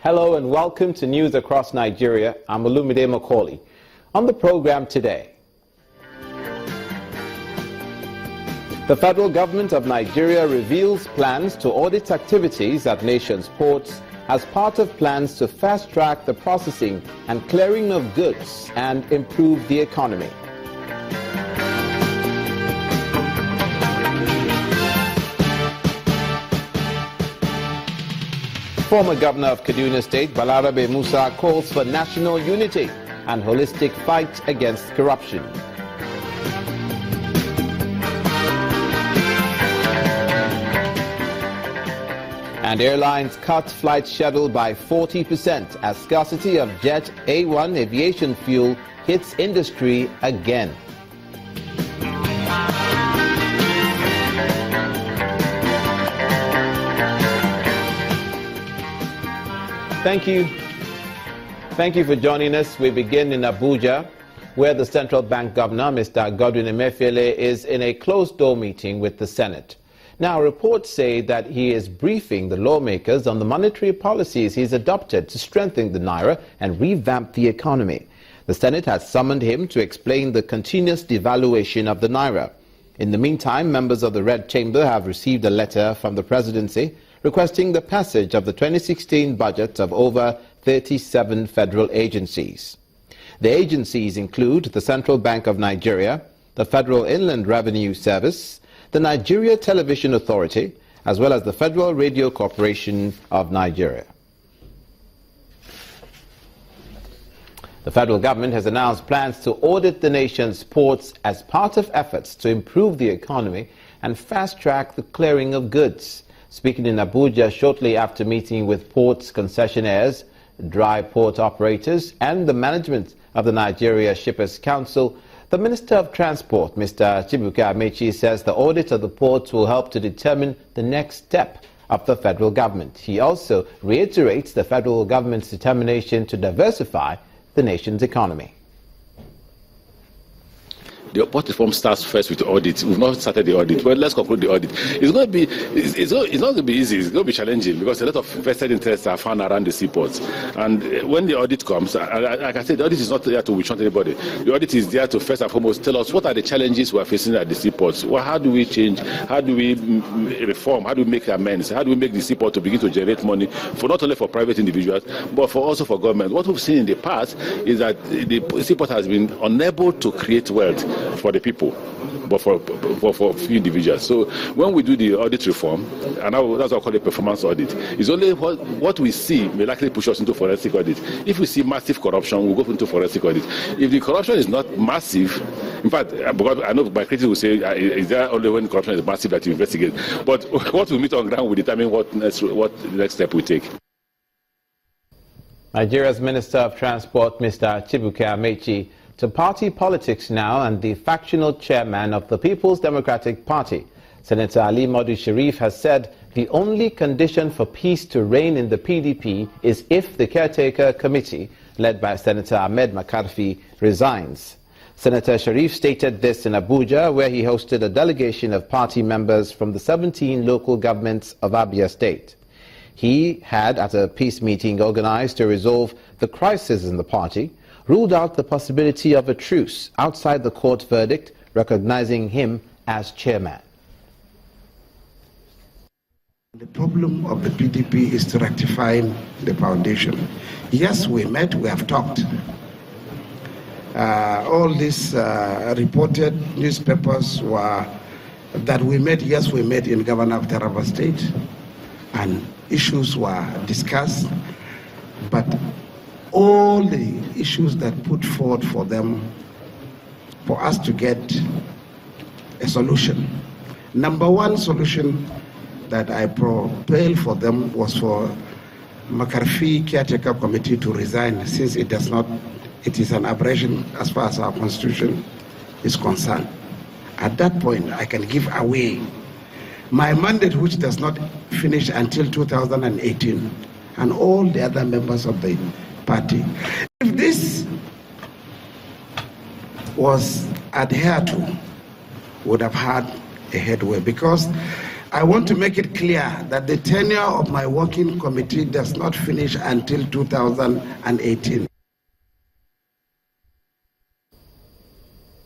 Hello and welcome to News Across Nigeria. I'm Olumide Macaulay. On the program today, the federal government of Nigeria reveals plans to audit activities at nation's ports as part of plans to fast-track the processing and clearing of goods and improve the economy. Former Governor of Kaduna State, Balarabe Musa, calls for national unity and holistic fight against corruption. And airlines cut flight schedule by 40% as scarcity of Jet A1 aviation fuel hits industry again. Thank you. Thank you for joining us. We begin in Abuja, where the central bank governor, Mr. Godwin Emefiele, is in a closed-door meeting with the Senate. Now, reports say that he is briefing the lawmakers on the monetary policies he's adopted to strengthen the naira and revamp the economy. The Senate has summoned him to explain the continuous devaluation of the naira. In the meantime, members of the Red Chamber have received a letter from the presidency requesting the passage of the 2016 budget of over 37 federal agencies. The agencies include the Central Bank of Nigeria, the Federal Inland Revenue Service, the Nigeria Television Authority, as well as the Federal Radio Corporation of Nigeria. The federal government has announced plans to audit the nation's ports as part of efforts to improve the economy and fast-track the clearing of goods. Speaking in Abuja shortly after meeting with ports concessionaires, dry port operators, and the management of the Nigeria Shippers Council, the Minister of Transport, Mr. Chibuike Amechi, says the audit of the ports will help to determine the next step of the federal government. He also reiterates the federal government's determination to diversify the nation's economy. The port reform starts first with the audit. We've not started the audit. Well, let's conclude the audit. It's going to be, it's not going to be easy. It's going to be challenging because a lot of vested interests are found around the seaports. And when the audit comes, like I said, the audit is not there to witch hunt anybody. The audit is there to first and foremost tell us what are the challenges we are facing at the seaports. Well, how do we change? How do we reform? How do we make amends? How do we make the seaport to begin to generate money for not only for private individuals, but for also for government? What we've seen in the past is that the seaport has been unable to create wealth for the people, but for few individuals. So when we do the audit reform, and that's what I call a performance audit, it's only what we see may likely push us into forensic audit. If we see massive corruption, we'll go into forensic audit. If the corruption is not massive, in fact, because I know my critics will say, is there only when corruption is massive that you investigate? But what we meet on ground will determine what the next step we take. Nigeria's Minister of Transport, Mr. Chibuike Amechi. To party politics now, and the factional chairman of the People's Democratic Party, Senator Ali Modu Sharif, has said the only condition for peace to reign in the PDP is if the caretaker committee, led by Senator Ahmed Makarfi, resigns. Senator Sharif stated this in Abuja, where he hosted a delegation of party members from the 17 local governments of Abia State. He had, at a peace meeting organized to resolve the crisis in the party, ruled out the possibility of a truce outside the court verdict, recognizing him as chairman. The problem of the PDP is to rectify the foundation. Yes, we met, we have talked. All these reported newspapers were that we met. Yes, we met in Governor of Taraba State, and issues were discussed, but all the issues that put forward for them, for us to get a solution. Number one solution that I propelled for them was for Makarfi Caretaker Committee to resign, since it is an aberration as far as our constitution is concerned. At that point, I can give away my mandate, which does not finish until 2018, and all the other members of the party. If this was adhered to, would have had a headway, because I want to make it clear that the tenure of my working committee does not finish until 2018.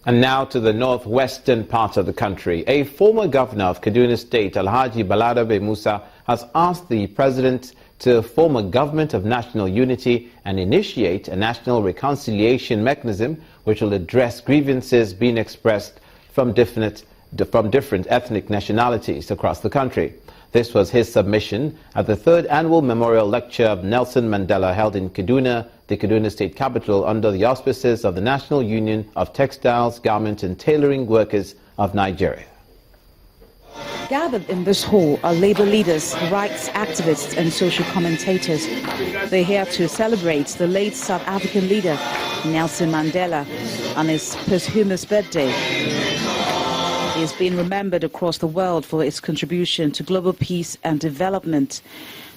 And now to the northwestern part of the country. A former governor of Kaduna State, Alhaji Balarabe Musa, has asked the president to form a government of national unity and initiate a national reconciliation mechanism which will address grievances being expressed from different ethnic nationalities across the country. This was his submission at the 3rd Annual Memorial Lecture of Nelson Mandela held in Kaduna, the Kaduna State capital, under the auspices of the National Union of Textiles, Garment and Tailoring Workers of Nigeria. Gathered in this hall are labor leaders, rights activists and social commentators. They're here to celebrate the late South African leader, Nelson Mandela, on his posthumous birthday. He has been remembered across the world for his contribution to global peace and development.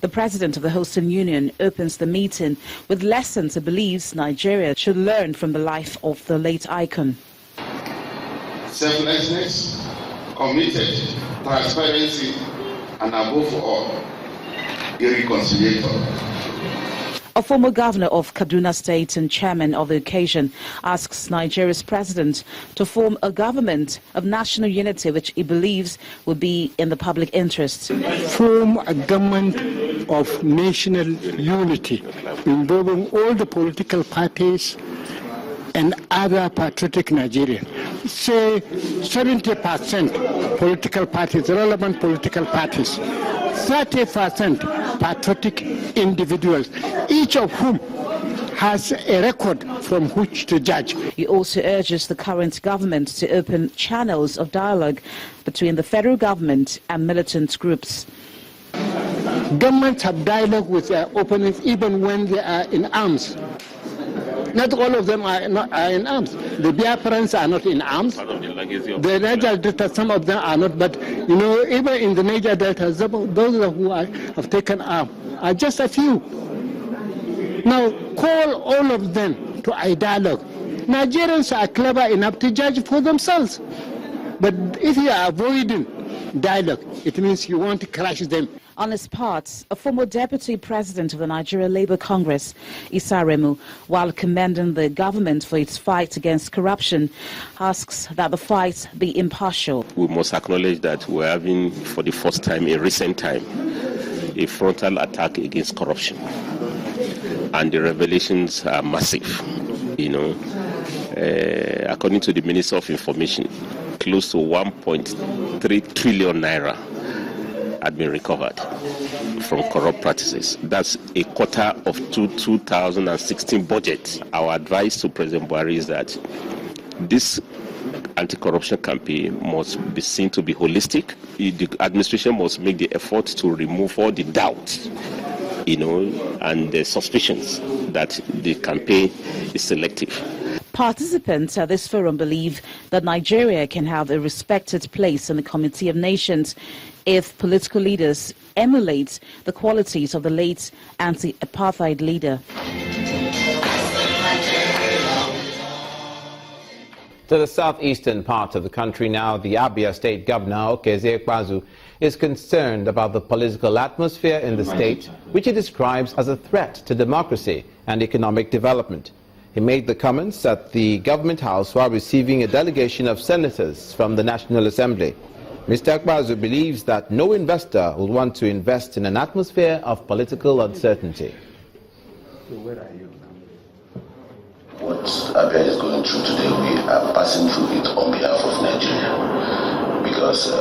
The president of the hosting union opens the meeting with lessons he believes Nigeria should learn from the life of the late icon. Selflessness, committed, transparency, and above all, a reconciliator. A former governor of Kaduna State and chairman of the occasion asks Nigeria's president to form a government of national unity which he believes will be in the public interest. Form a government of national unity involving all the political parties and other patriotic Nigerians. Say 70% political parties, relevant political parties, 30% patriotic individuals, each of whom has a record from which to judge. He also urges the current government to open channels of dialogue between the federal government and militant groups. Governments have dialogue with their opponents even when they are in arms. Not all of them are in arms. The Biafrans are not in arms. The Niger Delta, some of them are not. But, you know, even in the Niger Delta, those who have taken arms are just a few. Now, call all of them to a dialogue. Nigerians are clever enough to judge for themselves. But if you are avoiding dialogue, it means you want to crush them. On his part, a former deputy president of the Nigeria Labour Congress, Issa Remu, while commending the government for its fight against corruption, asks that the fight be impartial. We must acknowledge that we're having, for the first time in recent time, a frontal attack against corruption. And the revelations are massive. You know, according to the Minister of Information, close to 1.3 trillion naira had been recovered from corrupt practices. That's a quarter of 2016 budget. Our advice to President Buhari is that this anti-corruption campaign must be seen to be holistic. The administration must make the effort to remove all the doubts, you know, and the suspicions that the campaign is selective. Participants at this forum believe that Nigeria can have a respected place in the Committee of Nations if political leaders emulate the qualities of the late anti-apartheid leader. To the southeastern part of the country now, the Abia State Governor, Okezie Ikpeazu, is concerned about the political atmosphere in the state, which he describes as a threat to democracy and economic development. He made the comments at the Government House while receiving a delegation of senators from the National Assembly. Mr. Ikpeazu believes that no investor will want to invest in an atmosphere of political uncertainty. What Abia is going through today, we are passing through it on behalf of Nigeria, because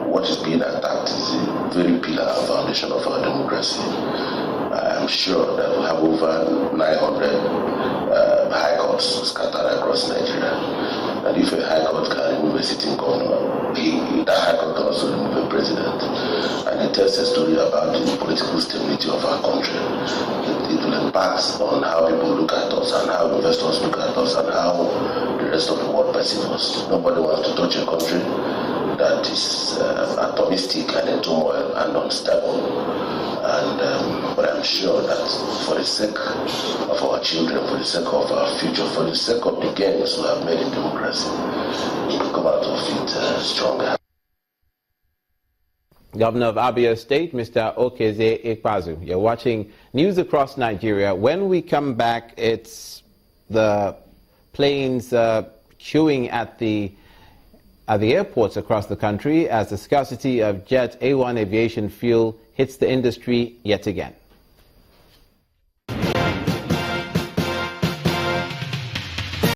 what is being attacked is the very pillar and foundation of our democracy. I am sure that we have over 900 high courts scattered across Nigeria. And if a high court can remove a sitting governor, that high court can also remove a president. And it tells a story about the political stability of our country. It will impact on how people look at us and how investors look at us and how the rest of the world perceives us. Nobody wants to touch a country that is atomistic and in turmoil and unstable. But I'm sure that for the sake of our children, for the sake of our future, for the sake of the gains we have made in democracy, we will come out of it stronger. Governor of Abia State, Mr. Okeze Ikpazu. You're watching News Across Nigeria. When we come back, it's the planes queuing at the airports across the country as the scarcity of Jet A1 aviation fuel hits the industry yet again.